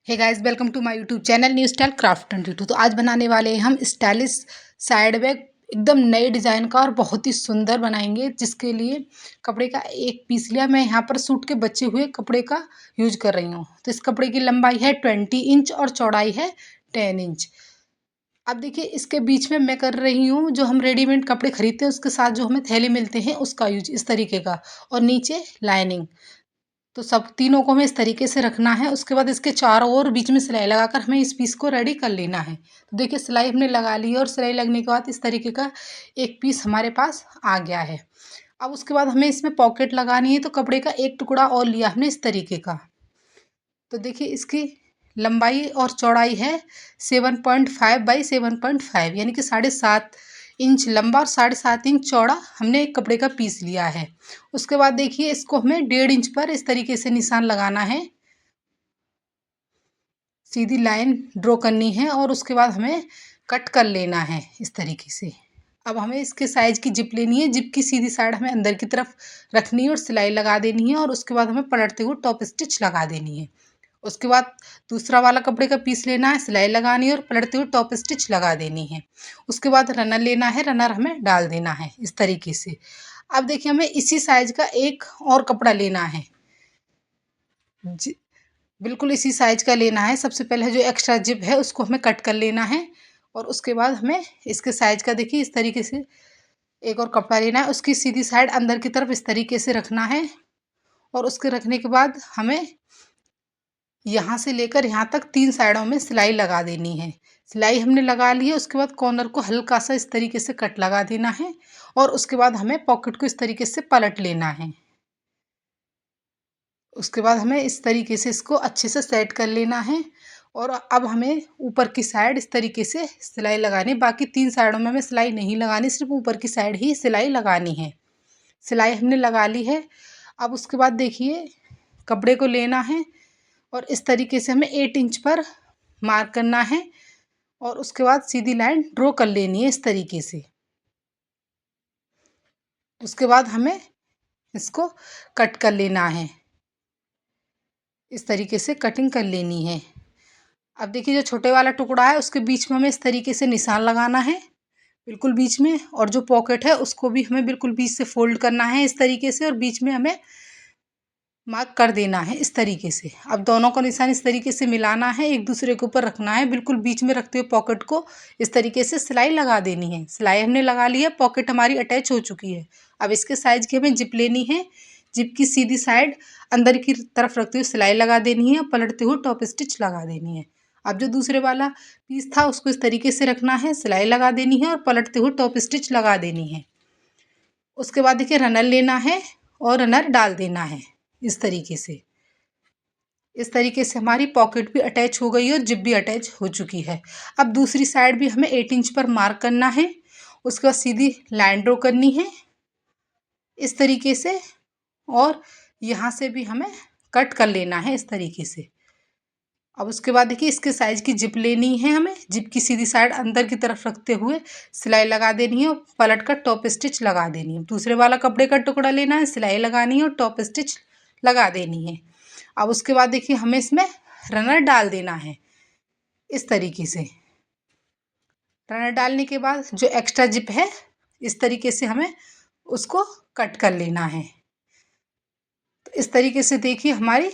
Hey guys, welcome to my YouTube channel new style craft 22। तो आज बनाने वाले हैं हम स्टाइलिश साइड बैग, एकदम नए डिज़ाइन का और बहुत ही सुंदर बनाएंगे। जिसके लिए कपड़े का एक पीस लिया। मैं यहाँ पर सूट के बचे हुए कपड़े का यूज कर रही हूँ। तो इस कपड़े की लंबाई है 20 इंच और चौड़ाई है 10 इंच। अब देखिए, इसके बीच में मैं कर रही हूँ जो हम रेडीमेड कपड़े खरीदते हैं उसके साथ जो हमें थैले मिलते हैं उसका यूज, इस तरीके का। और नीचे लाइनिंग। तो सब तीनों को हमें इस तरीके से रखना है। उसके बाद इसके चारों ओर बीच में सिलाई लगाकर हमें इस पीस को रेडी कर लेना है। तो देखिए, सिलाई हमने लगा ली है और सिलाई लगने के बाद इस तरीके का एक पीस हमारे पास आ गया है। अब उसके बाद हमें इसमें पॉकेट लगानी है। तो कपड़े का एक टुकड़ा और लिया हमने इस तरीके का। तो देखिए, इसकी लंबाई और चौड़ाई है 7.5 बाई 7.5, यानी कि 7.5 इंच लंबा और 7.5 इंच चौड़ा हमने एक कपड़े का पीस लिया है। उसके बाद देखिए, इसको हमें 1.5 इंच पर इस तरीके से निशान लगाना है। सीधी लाइन ड्रॉ करनी है और उसके बाद हमें कट कर लेना है इस तरीके से। अब हमें इसके साइज की जिप लेनी है। जिप की सीधी साइड हमें अंदर की तरफ रखनी है और सिलाई लगा देनी है। और उसके बाद हमें पलटते हुए टॉप स्टिच लगा देनी है। उसके बाद दूसरा वाला कपड़े का पीस लेना है, सिलाई लगानी है और पलटते हुए टॉप स्टिच लगा देनी है। उसके बाद रनर लेना है, रनर हमें डाल देना है इस तरीके से। अब देखिए, हमें इसी साइज का एक और कपड़ा लेना है। बिल्कुल इसी साइज का लेना है। सबसे पहले जो एक्स्ट्रा जिप है उसको हमें कट कर लेना है। और उसके बाद हमें इसके साइज का देखिए इस तरीके से एक और कपड़ा लेना है। उसकी सीधी साइड अंदर की तरफ इस तरीके से रखना है। और उसके रखने के बाद हमें यहाँ से लेकर यहाँ तक 3 साइडों में सिलाई लगा देनी है। सिलाई हमने लगा ली है। उसके बाद कॉर्नर को हल्का सा इस तरीके से कट लगा देना है। और उसके बाद हमें पॉकेट को इस तरीके से पलट लेना है। उसके बाद हमें इस तरीके से इसको अच्छे से सेट कर लेना है। और अब हमें ऊपर की साइड इस तरीके से सिलाई लगानी। बाकी 3 साइडों में हमें सिलाई नहीं लगानी, सिर्फ ऊपर की साइड ही सिलाई लगानी है। सिलाई हमने लगा ली है। अब उसके बाद देखिए, कपड़े को लेना है और इस तरीके से हमें 8 इंच पर मार्क करना है। और उसके बाद सीधी लाइन ड्रॉ कर लेनी है इस तरीके से। उसके बाद हमें इसको कट कर लेना है। इस तरीके से कटिंग कर लेनी है। अब देखिए, जो छोटे वाला टुकड़ा है उसके बीच में हमें इस तरीके से निशान लगाना है, बिल्कुल बीच में। और जो पॉकेट है उसको भी हमें बिल्कुल बीच से फोल्ड करना है इस तरीके से। और बीच में हमें मार्क कर देना है इस तरीके से। अब दोनों का निशान इस तरीके से मिलाना है, एक दूसरे के ऊपर रखना है। बिल्कुल बीच में रखते हुए पॉकेट को इस तरीके से सिलाई लगा देनी है। सिलाई हमने लगा ली है, पॉकेट हमारी अटैच हो चुकी है। अब इसके साइज की हमें जिप लेनी है। जिप की सीधी साइड अंदर की तरफ रखते हुए सिलाई लगा देनी है, पलटते हुए टॉप स्टिच लगा देनी है। अब जो दूसरे वाला पीस था उसको इस तरीके से रखना है, सिलाई लगा देनी है और पलटते हुए टॉप स्टिच लगा देनी है। उसके बाद देखिए, रनर लेना है और रनर डाल देना है इस तरीके से। इस तरीके से हमारी पॉकेट भी अटैच हो गई है और जिप भी अटैच हो चुकी है। अब दूसरी साइड भी हमें 8 इंच पर मार्क करना है। उसके बाद सीधी लाइन ड्रॉ करनी है इस तरीके से। और यहाँ से भी हमें कट कर लेना है इस तरीके से। अब उसके बाद देखिए, इसके साइज की जिप लेनी है हमें। जिप की सीधी साइड अंदर की तरफ रखते हुए सिलाई लगा देनी है और पलट कर टॉप स्टिच लगा देनी है। दूसरे वाला कपड़े का टुकड़ा लेना है, सिलाई लगानी है और टॉप स्टिच लगा देनी है। अब उसके बाद देखिए, हमें इसमें रनर डाल देना है इस तरीके से। रनर डालने के बाद जो एक्स्ट्रा जिप है इस तरीके से हमें उसको कट कर लेना है। तो इस तरीके से देखिए, हमारी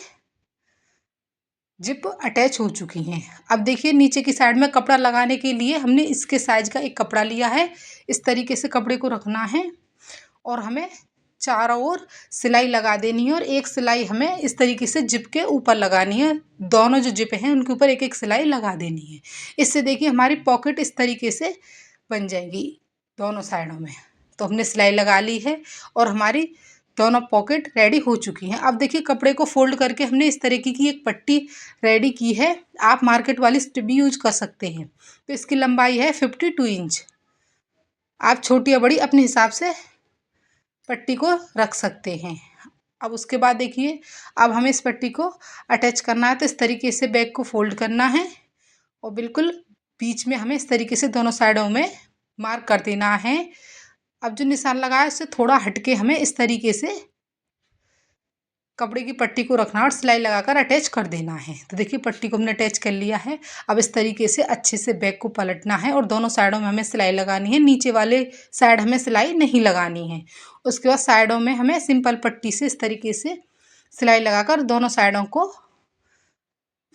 जिप अटैच हो चुकी हैं। अब देखिए, नीचे की साइड में कपड़ा लगाने के लिए हमने इसके साइज का एक कपड़ा लिया है। इस तरीके से कपड़े को रखना है और हमें चारों ओर सिलाई लगा देनी है। और एक सिलाई हमें इस तरीके से जिप के ऊपर लगानी है। दोनों जो जिप हैं उनके ऊपर एक एक सिलाई लगा देनी है। इससे देखिए, हमारी पॉकेट इस तरीके से बन जाएगी दोनों साइडों में। तो हमने सिलाई लगा ली है और हमारी दोनों पॉकेट रेडी हो चुकी हैं। अब देखिए, कपड़े को फोल्ड करके हमने इस तरीके की एक पट्टी रेडी की है। आप मार्केट वाली स्ट्रिप भी यूज कर सकते हैं। तो इसकी लंबाई है 52 इंच। आप छोटी या बड़ी अपने हिसाब से पट्टी को रख सकते हैं। अब उसके बाद देखिए, अब हमें इस पट्टी को अटैच करना है। तो इस तरीके से बैग को फोल्ड करना है और बिल्कुल बीच में हमें इस तरीके से दोनों साइडों में मार्क कर देना है। अब जो निशान लगाया है उससे थोड़ा हटके हमें इस तरीके से कपड़े की पट्टी को रखना और सिलाई लगाकर अटैच कर देना है। तो देखिए पट्टी को हमने अटैच कर लिया है। अब इस तरीके से अच्छे से बैक को पलटना है और दोनों साइडों में हमें सिलाई लगानी है। नीचे वाले साइड हमें सिलाई नहीं लगानी है। उसके बाद साइडों में हमें सिंपल पट्टी से इस तरीके से सिलाई लगाकर दोनों साइडों को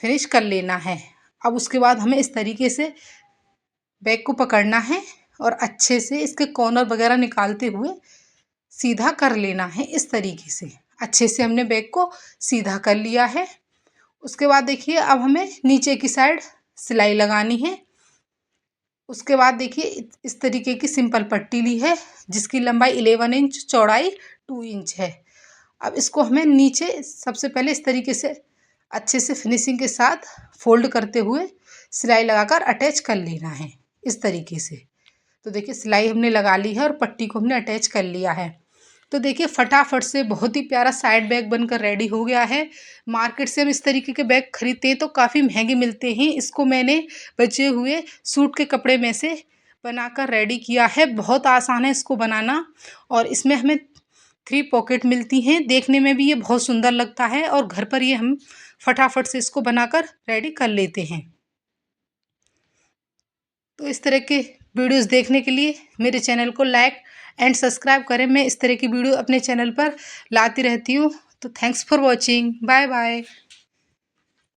फिनिश कर लेना है। अब उसके बाद हमें इस तरीके से बैक को पकड़ना है और अच्छे से इसके कॉर्नर वगैरह निकालते हुए सीधा कर लेना है। इस तरीके से अच्छे से हमने बैक को सीधा कर लिया है। उसके बाद देखिए अब हमें नीचे की साइड सिलाई लगानी है। उसके बाद देखिए इस तरीके की सिंपल पट्टी ली है जिसकी लंबाई 11 इंच, चौड़ाई 2 इंच है। अब इसको हमें नीचे सबसे पहले इस तरीके से अच्छे से फिनिशिंग के साथ फोल्ड करते हुए सिलाई लगाकर अटैच कर लेना है इस तरीके से। तो देखिए सिलाई हमने लगा ली है और पट्टी को हमने अटैच कर लिया है। तो देखिए फटाफट से बहुत ही प्यारा साइड बैग बनकर रेडी हो गया है। मार्केट से हम इस तरीके के बैग खरीदते हैं तो काफ़ी महंगे मिलते हैं। इसको मैंने बचे हुए सूट के कपड़े में से बनाकर रेडी किया है। बहुत आसान है इसको बनाना और इसमें हमें 3 पॉकेट मिलती हैं। देखने में भी ये बहुत सुंदर लगता है और घर पर ये हम फटाफट से इसको बनाकर रेडी कर लेते हैं। तो इस तरह के वीडियोस देखने के लिए मेरे चैनल को लाइक एंड सब्सक्राइब करें। मैं इस तरह की वीडियो अपने चैनल पर लाती रहती हूँ। तो thanks for watching. Bye bye.